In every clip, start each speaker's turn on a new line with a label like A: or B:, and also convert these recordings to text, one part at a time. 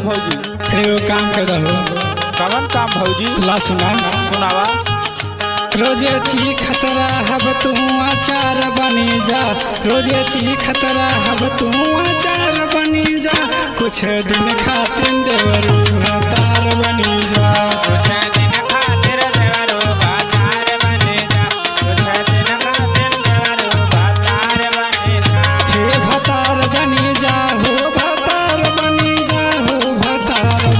A: भौजी
B: एगो काम कर दहो।
A: कवन काम भौजी?
B: ला सुना
A: सुनावा।
B: रोजे ची खतरा हब तू आचार बनी जा, रोजे ची खतरा हब तू आचार बनी जा, कुछ दिन खातिर देवरू भतार बनी जा। कुछ दिन खातिर देवरू भतार बनी जा,
A: कुछ दिन खातिर देवरू भतार बनी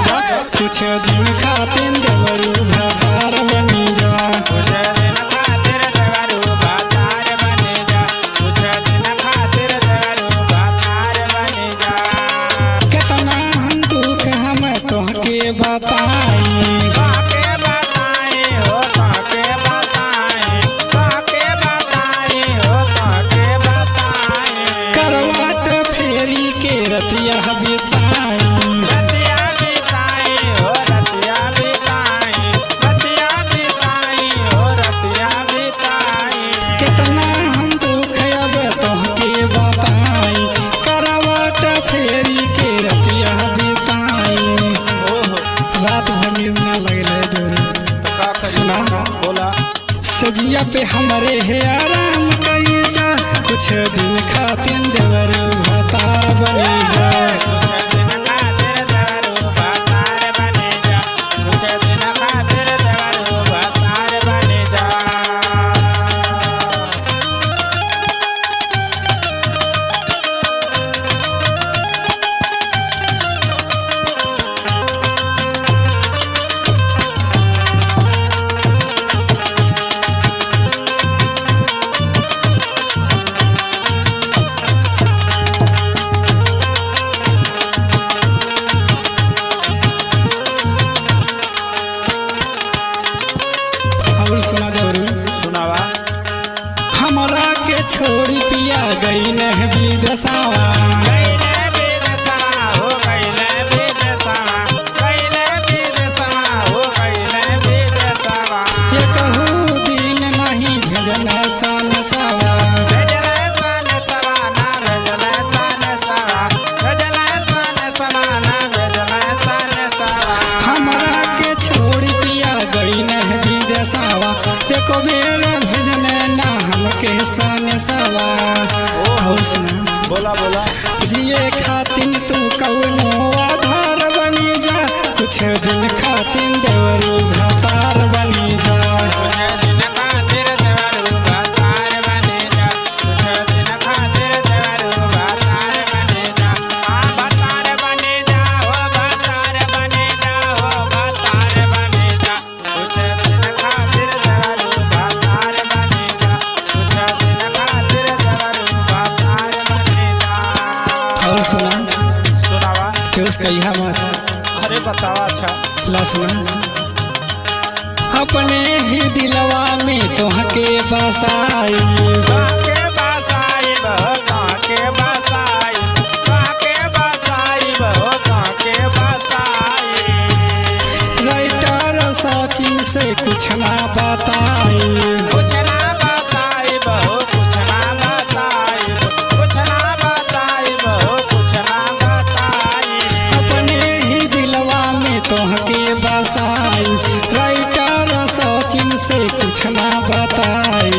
A: जा, कुछ दिन खातिर देवरू भतार बनी जा।
B: कितना हम दुख हम तोहके बताई,
A: काके बताई हो काके बताई, काके बताई हो काके बताई।
B: करवाट फेरी के रतिया बिताई, सजिया पे हमारे है आराम कई जा, कुछ दिन खातिर देवरू भतार बनी जा।
A: कुछ दिन खातिर देवरू भतार बनी जा, कुछ दिन खातिर देवरू भतार बनी जा। सुनावा।
B: हमरा के छोड़ी पिया गई न विदेशवा,
A: गईले विदेशवा हो गईले विदेशवा, गईले विदेशवा हो गईले विदेशवा।
B: ये कहू दिन नहीं भेजन सन सवा,
A: भेजले सन सवा ना भेजले सन सवा, भेजले सन सवा ना भेजले सन सवा।
B: हमरा के छोड़ी पिया गई न विदेशवा, एको बेर भेजन ना हमके सन सवा। और सुना
A: बोला बोला।
B: जिए खातिर तू कौनो आधार बनी जा, कुछ दिन खातिर देवरू भतार बनी जा।
A: कुछ दिन खातिर देवरू भतार बनी जा, कुछ दिन खातिर देवरू भतार बनी जा। हाँ भतार बनी जा हो भतार बनी जा हो भतार बनी जा, कुछ दिन खातिर देवरू भतार बनी जा, कुछ दिन खातिर देवरू भतार बनी जा।
B: और सुना
A: सुनावा।
B: कि उसका यह मत
A: अरे बतावा। अच्छा
B: ला सुना, अपने ही दिलवा में तोहके बसाई,
A: काके बसाई बहो काके बसाई, काके बसाई बहो काके बसाई।
B: राइटर सचिन से कुछ ना बताई,
A: कुछ ना बताई बहो कुछ ना बताई, कुछ ना बताई बहो कुछ ना बताई।
B: अपने ही दिलवा में तोहके बसाई, राइटर सचिन से कुछ ना बताई।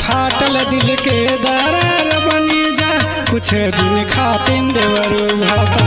B: फाटल दिल के दरार बनी जा, कुछ दिन खातिर देवरू भतार